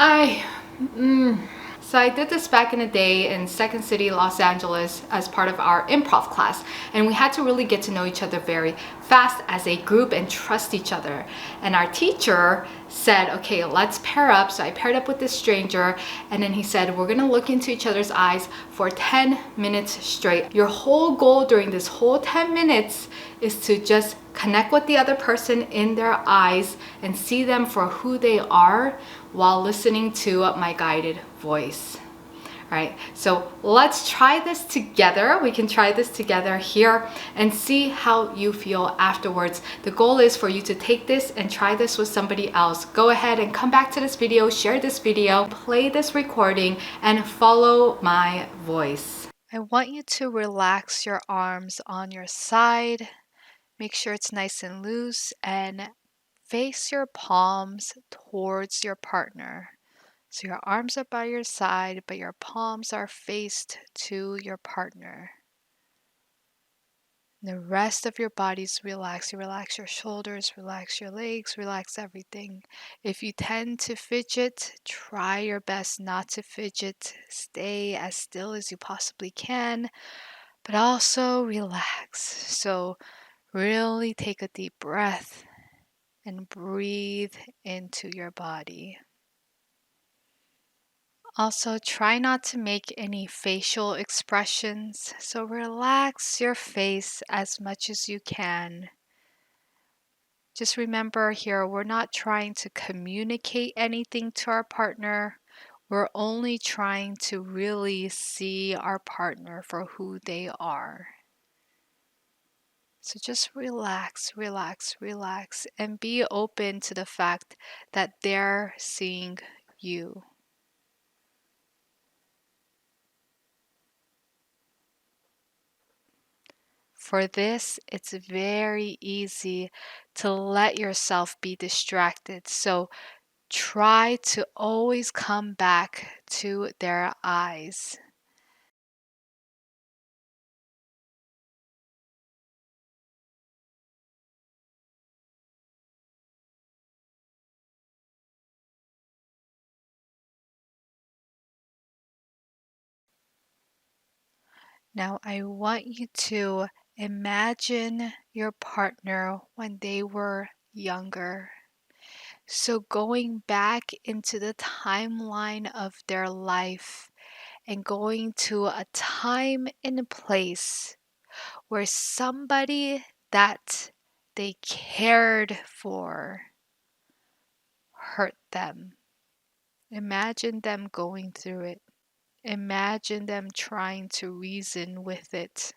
I mm, So I did this back in the day in Second City, Los Angeles as part of our improv class. And we had to really get to know each other very fast as a group and trust each other. And our teacher said, okay, let's pair up. So I paired up with this stranger, and then he said, we're gonna look into each other's eyes for 10 minutes straight. Your whole goal during this whole 10 minutes is to just connect with the other person in their eyes and see them for who they are while listening to my guided voice. All right, so let's try this together. We can try this together here and see how you feel afterwards. The goal is for you to take this and try this with somebody else. Go ahead and come back to this video, share this video, play this recording, and follow my voice. I want you to relax your arms on your side. Make sure it's nice and loose and face your palms towards your partner. So your arms are by your side, but your palms are faced to your partner. The rest of your body's relaxed. You relax your shoulders, relax your legs, relax everything. If you tend to fidget, try your best not to fidget. Stay as still as you possibly can, but also relax. So really take a deep breath and breathe into your body. Also, try not to make any facial expressions, so relax your face as much as you can. Just remember here, we're not trying to communicate anything to our partner. We're only trying to really see our partner for who they are. So just relax, relax, relax, and be open to the fact that they're seeing you. For this, it's very easy to let yourself be distracted. So try to always come back to their eyes. Now, I want you to imagine your partner when they were younger. So, going back into the timeline of their life and going to a time and a place where somebody that they cared for hurt them. Imagine them going through it. Imagine them trying to reason with it.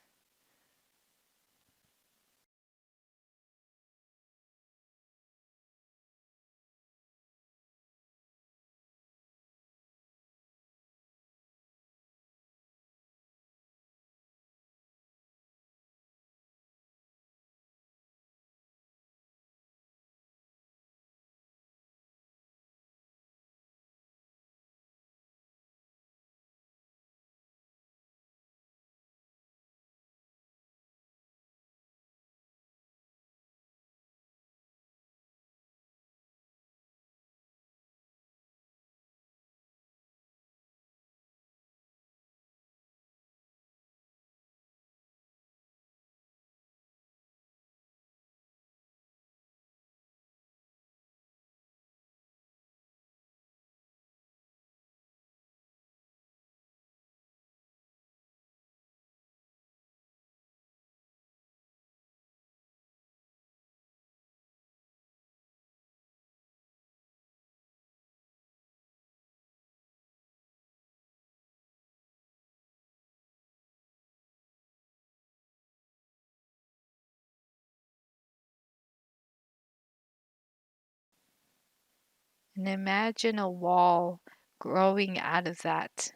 And imagine a wall growing out of that,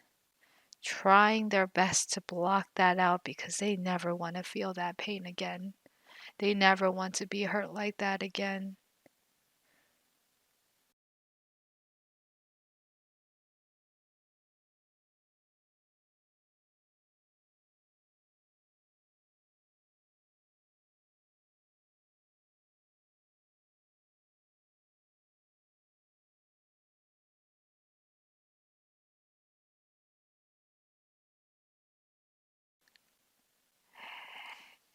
trying their best to block that out because they never want to feel that pain again. They never want to be hurt like that again.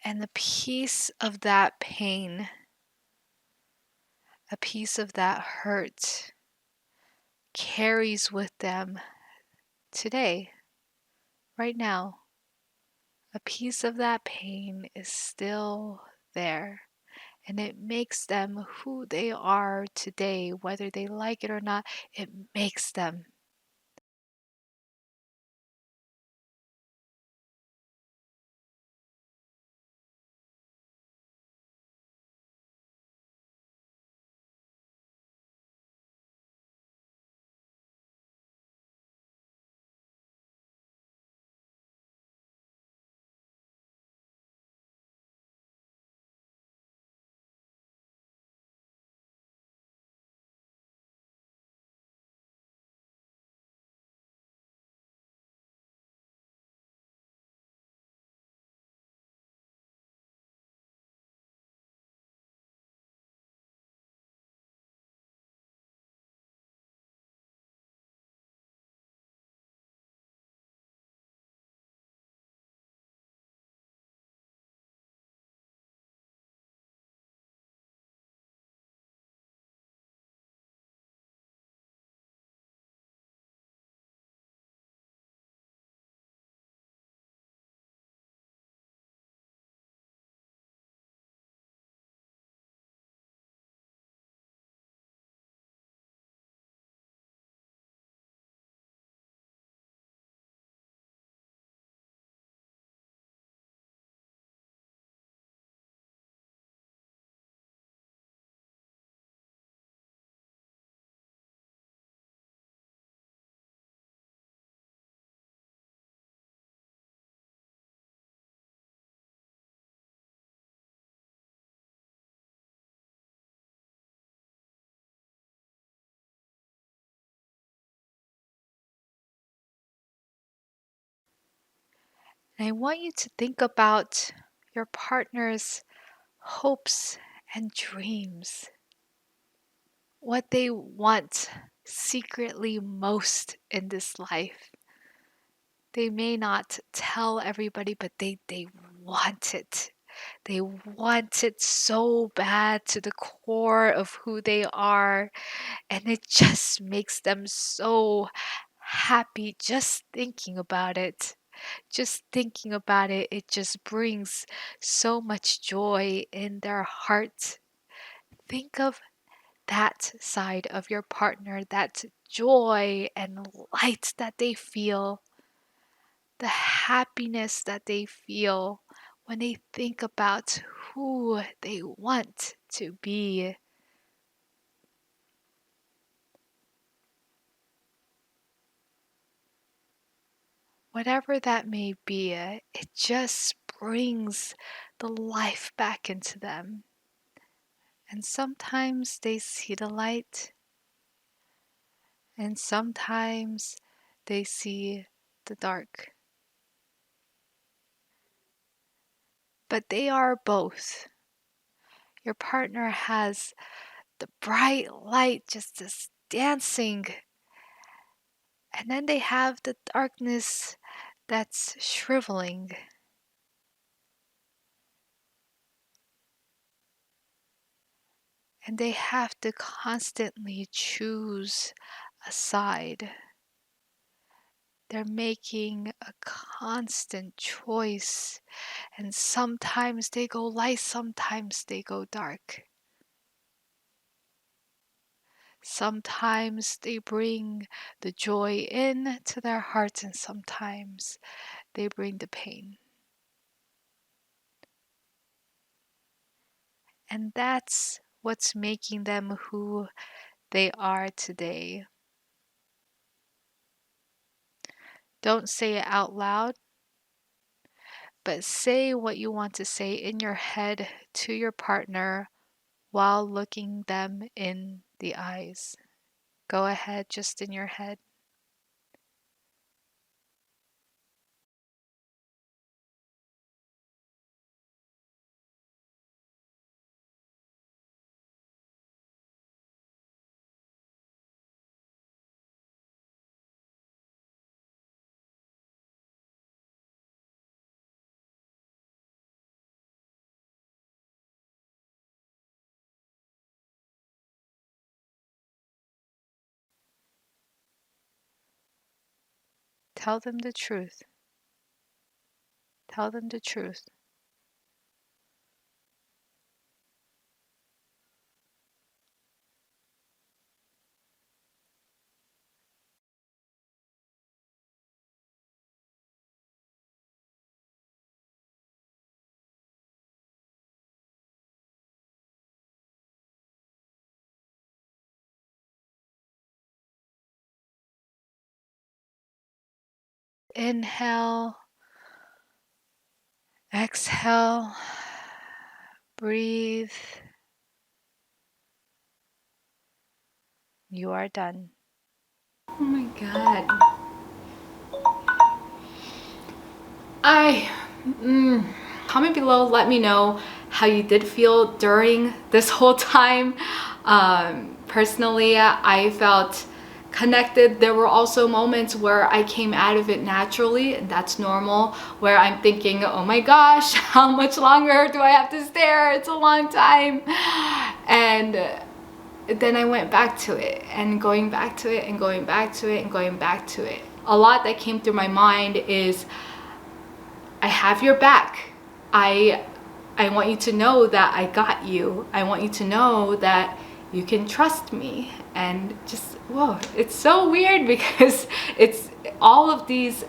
And the piece of that pain, a piece of that hurt, carries with them today, right now. A piece of that pain is still there, and it makes them who they are today, whether they like it or not. It makes them. And I want you to think about your partner's hopes and dreams, what they want secretly most in this life. They may not tell everybody, but they want it. They want it so bad to the core of who they are, and it just makes them so happy just thinking about it. Just thinking about it, it just brings so much joy in their heart. Think of that side of your partner, that joy and light that they feel, the happiness that they feel when they think about who they want to be. Whatever that may be, it just brings the life back into them. And sometimes they see the light, and sometimes they see the dark. But they are both. Your partner has the bright light just dancing, and then they have the darkness that's shriveling. And they have to constantly choose a side. They're making a constant choice, and sometimes they go light, sometimes they go dark. Sometimes they bring the joy in to their hearts, and sometimes they bring the pain. And that's what's making them who they are today. Don't say it out loud, but say what you want to say in your head to your partner while looking them in the eyes. Go ahead, just in your head. Tell them the truth. Tell them the truth. Inhale, exhale, breathe. You are done. Oh my God. Comment below, let me know how you did feel during this whole time. Personally, I felt connected. There were also moments where I came out of it naturally, and that's normal, where I'm thinking, oh my gosh, how much longer do I have to stare? It's a long time. And then I went back to it, and going back to it, and going back to it, and going back to it. A lot that came through my mind is, I have your back. I want you to know that I got you. I want you to know that you can trust me. And just, whoa, it's so weird because it's all of these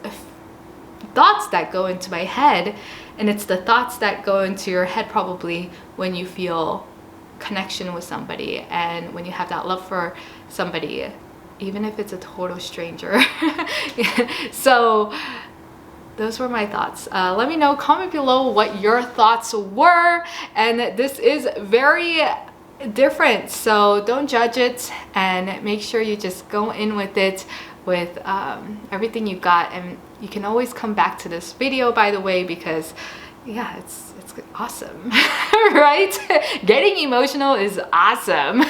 thoughts that go into my head, and it's the thoughts that go into your head probably when you feel connection with somebody and when you have that love for somebody, even if it's a total stranger. So those were my thoughts. Let me know, comment below what your thoughts were. And this is very different, so don't judge it, and make sure you just go in with it with everything you got. And you can always come back to this video, by the way, because yeah, it's awesome. Right? Getting emotional is awesome.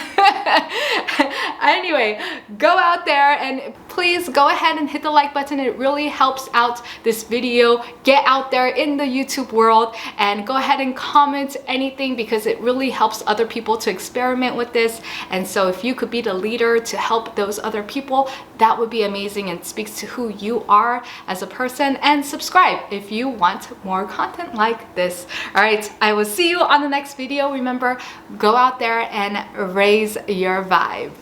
Anyway, go out there and please go ahead and hit the like button. It really helps out this video get out there in the YouTube world, and go ahead and comment anything because it really helps other people to experiment with this. And so if you could be the leader to help those other people, that would be amazing and speaks to who you are as a person. And subscribe if you want more content like this. All right, I will see you on the next video. Remember, go out there and raise your vibe.